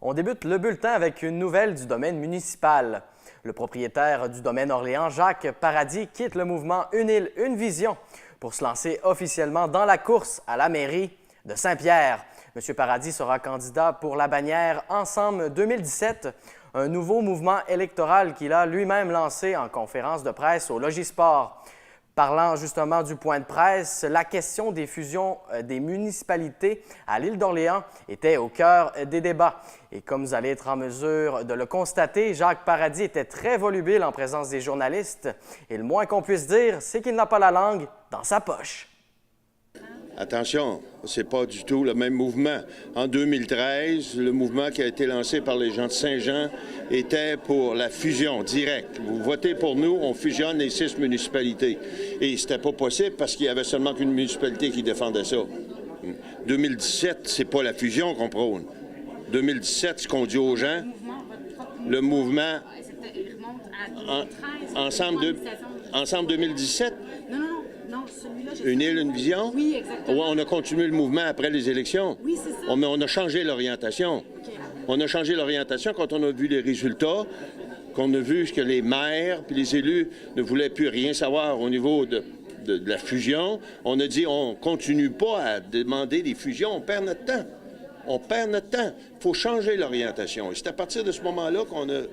On débute le bulletin avec une nouvelle du domaine municipal. Le propriétaire du domaine Orléans, Jacques Paradis, quitte le mouvement Une île, une vision pour se lancer officiellement dans la course à la mairie de Saint-Pierre. M. Paradis sera candidat pour la bannière Ensemble 2017, un nouveau mouvement électoral qu'il a lui-même lancé en conférence de presse au Logisport. Parlant justement du point de presse, la question des fusions des municipalités à l'île d'Orléans était au cœur des débats. Et comme vous allez être en mesure de le constater, Jacques Paradis était très volubile en présence des journalistes. Et le moins qu'on puisse dire, c'est qu'il n'a pas la langue dans sa poche. Attention, c'est pas du tout le même mouvement. En 2013, le mouvement qui a été lancé par les gens de Saint-Jean était pour la fusion directe. Vous votez pour nous, on fusionne les 6 municipalités. Et c'était pas possible parce qu'il y avait seulement qu'une municipalité qui défendait ça. 2017, c'est pas la fusion qu'on prône. 2017, ce qu'on dit aux gens, le mouvement Ensemble 2017. Non, celui-là, Une île, une vision? Oui, exactement. Ouais, on a continué le mouvement après les élections. Oui, c'est ça. On a changé l'orientation. Okay. On a changé l'orientation quand on a vu les résultats, qu'on a vu que les maires puis les élus ne voulaient plus rien savoir au niveau de la fusion. On a dit, on continue pas à demander des fusions, on perd notre temps. On perd notre temps. Il faut changer l'orientation. Et c'est à partir de ce moment-là qu'on a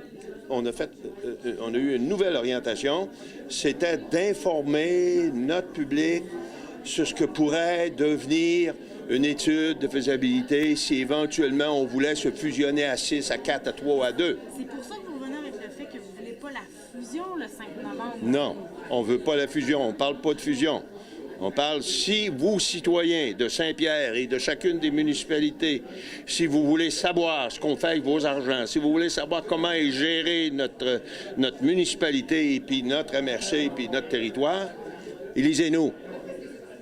eu une nouvelle orientation. C'était d'informer notre public sur ce que pourrait devenir une étude de faisabilité si éventuellement on voulait se fusionner à 6, à 4, à 3 ou à 2. C'est pour ça que vous revenez avec le fait que vous ne voulez pas la fusion le 5 novembre. Non, on ne veut pas la fusion. On ne parle pas de fusion. On parle, si vous, citoyens de Saint-Pierre et de chacune des municipalités, si vous voulez savoir ce qu'on fait avec vos argents, si vous voulez savoir comment est gérée notre municipalité et puis notre MRC et puis notre territoire, élisez-nous.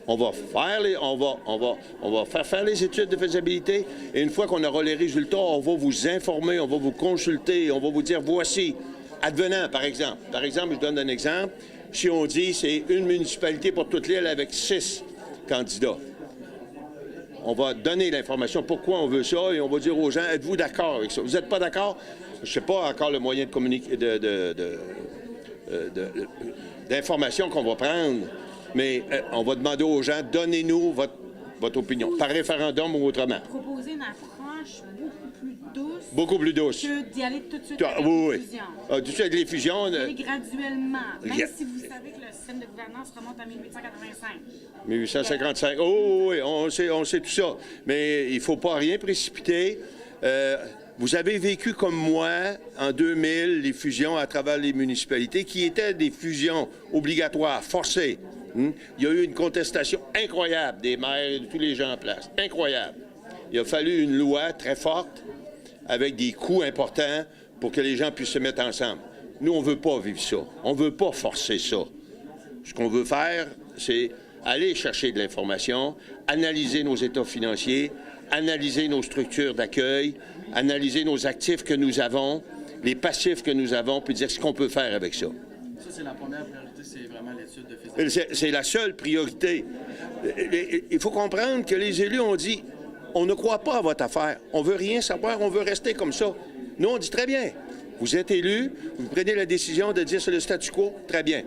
On va faire les études de faisabilité et une fois qu'on aura les résultats, on va vous informer, on va vous consulter, on va vous dire voici, advenant par exemple. Par exemple, je donne un exemple. Si on dit c'est une municipalité pour toute l'île avec 6 candidats, on va donner l'information pourquoi on veut ça et on va dire aux gens, êtes-vous d'accord avec ça? Vous n'êtes pas d'accord? Je ne sais pas encore le moyen de communiquer, d'information qu'on va prendre, mais on va demander aux gens, donnez-nous votre opinion, par référendum ou autrement. Proposer une approche beaucoup plus douce que d'y aller tout de suite avec les fusions. Tout de suite avec les fusions. D'y aller graduellement, même si vous savez que le système de gouvernance remonte à 1885. 1855. Oh oui, on sait tout ça. Mais il ne faut pas rien précipiter. Vous avez vécu comme moi, en 2000, les fusions à travers les municipalités, qui étaient des fusions obligatoires, forcées. Il y a eu une contestation incroyable des maires et de tous les gens en place. Incroyable. Il a fallu une loi très forte, avec des coûts importants, pour que les gens puissent se mettre ensemble. Nous, on ne veut pas vivre ça. On ne veut pas forcer ça. Ce qu'on veut faire, c'est aller chercher de l'information, analyser nos états financiers, analyser nos structures d'accueil, analyser nos actifs que nous avons, les passifs que nous avons, puis dire ce qu'on peut faire avec ça. Ça, c'est la première priorité, c'est vraiment l'étude de faisabilité. C'est la seule priorité. Il faut comprendre que les élus ont dit, on ne croit pas à votre affaire, on ne veut rien savoir, on veut rester comme ça. Nous, on dit très bien, vous êtes élus, vous prenez la décision de dire sur le statu quo, très bien.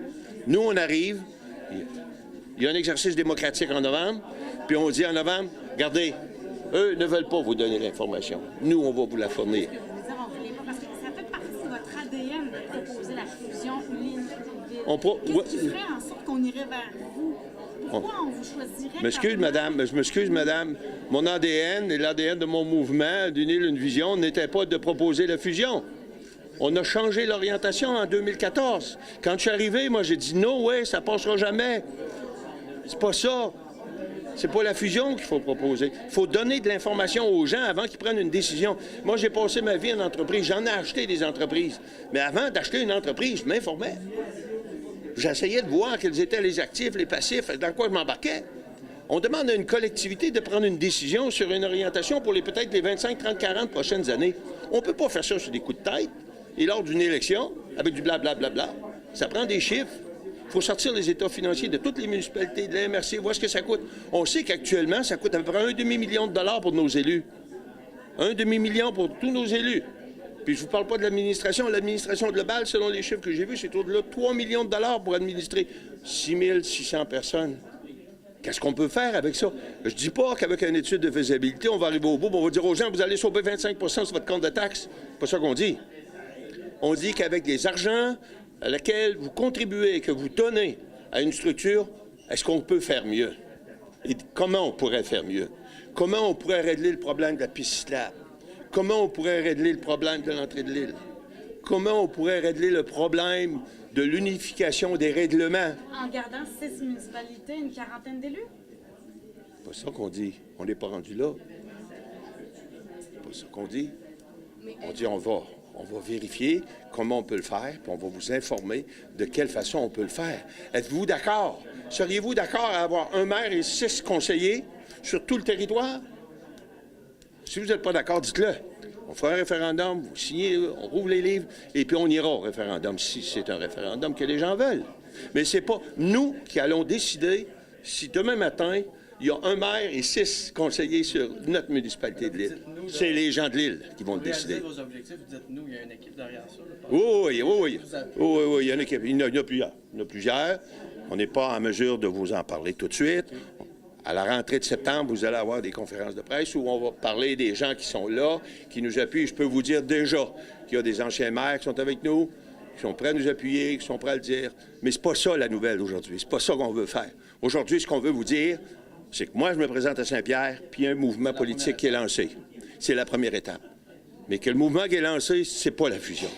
Nous, on arrive, il y a un exercice démocratique en novembre, puis on dit en novembre, regardez, eux ne veulent pas vous donner l'information. Nous, on va vous la fournir. Parce que ça fait partie de votre ADN de proposer la fusion ou qu'est-ce qui ferait en sorte qu'on irait vers vous? Pourquoi on vous choisirait? Je m'excuse, madame. Mon ADN et l'ADN de mon mouvement d'Une île, une vision n'était pas de proposer la fusion. On a changé l'orientation en 2014. Quand je suis arrivé, moi, j'ai dit non, ouais, ça passera jamais. C'est pas ça. C'est pas la fusion qu'il faut proposer. Il faut donner de l'information aux gens avant qu'ils prennent une décision. Moi, j'ai passé ma vie en entreprise. J'en ai acheté des entreprises. Mais avant d'acheter une entreprise, je m'informais. J'essayais de voir quels étaient les actifs, les passifs, dans quoi je m'embarquais. On demande à une collectivité de prendre une décision sur une orientation pour peut-être les 25, 30, 40 prochaines années. On ne peut pas faire ça sur des coups de tête et lors d'une élection, avec du blablabla. Ça prend des chiffres. Il faut sortir les états financiers de toutes les municipalités, de la MRC, voir ce que ça coûte. On sait qu'actuellement, ça coûte à peu près $1,5 million pour nos élus. 1 demi-million pour tous nos élus. Puis je ne vous parle pas de l'administration. L'administration globale, selon les chiffres que j'ai vus, c'est autour de là 3 millions de dollars pour administrer 6 600 personnes. Qu'est-ce qu'on peut faire avec ça? Je ne dis pas qu'avec une étude de faisabilité, on va arriver au bout, on va dire aux gens, vous allez sauver 25 sur votre compte de taxes. C'est pas ça qu'on dit. On dit qu'avec des argents à laquelle vous contribuez, que vous donnez à une structure, est-ce qu'on peut faire mieux? Et comment on pourrait faire mieux? Comment on pourrait régler le problème de la piste cyclable? Comment on pourrait régler le problème de l'entrée de l'île? Comment on pourrait régler le problème de l'unification des règlements? En gardant 6 municipalités, une quarantaine d'élus? C'est pas ça qu'on dit. On n'est pas rendu là. C'est pas ça qu'on dit. On dit on va vérifier comment on peut le faire, puis on va vous informer de quelle façon on peut le faire. Êtes-vous d'accord? Seriez-vous d'accord à avoir un maire et 6 conseillers sur tout le territoire? Si vous n'êtes pas d'accord, dites-le. On fera un référendum, vous signez, on rouvre les livres, et puis on ira au référendum, si c'est un référendum que les gens veulent. Mais ce n'est pas nous qui allons décider si demain matin, il y a un maire et 6 conseillers sur notre municipalité de l'île. C'est les gens de l'île qui vont le décider. Vos objectifs, vous dites nous, il y a une équipe derrière ça. Oui, il y a une équipe. Il y en a plusieurs. Il y en a plusieurs. On n'est pas en mesure de vous en parler tout de suite. À la rentrée de septembre, vous allez avoir des conférences de presse où on va parler des gens qui sont là, qui nous appuient. Je peux vous dire déjà qu'il y a des anciens maires qui sont avec nous, qui sont prêts à nous appuyer, qui sont prêts à le dire. Mais c'est pas ça la nouvelle aujourd'hui. C'est pas ça qu'on veut faire. Aujourd'hui, ce qu'on veut vous dire, c'est que moi, je me présente à Saint-Pierre, puis il y a un mouvement politique qui est lancé. C'est la première étape. Mais que le mouvement qui est lancé, c'est pas la fusion.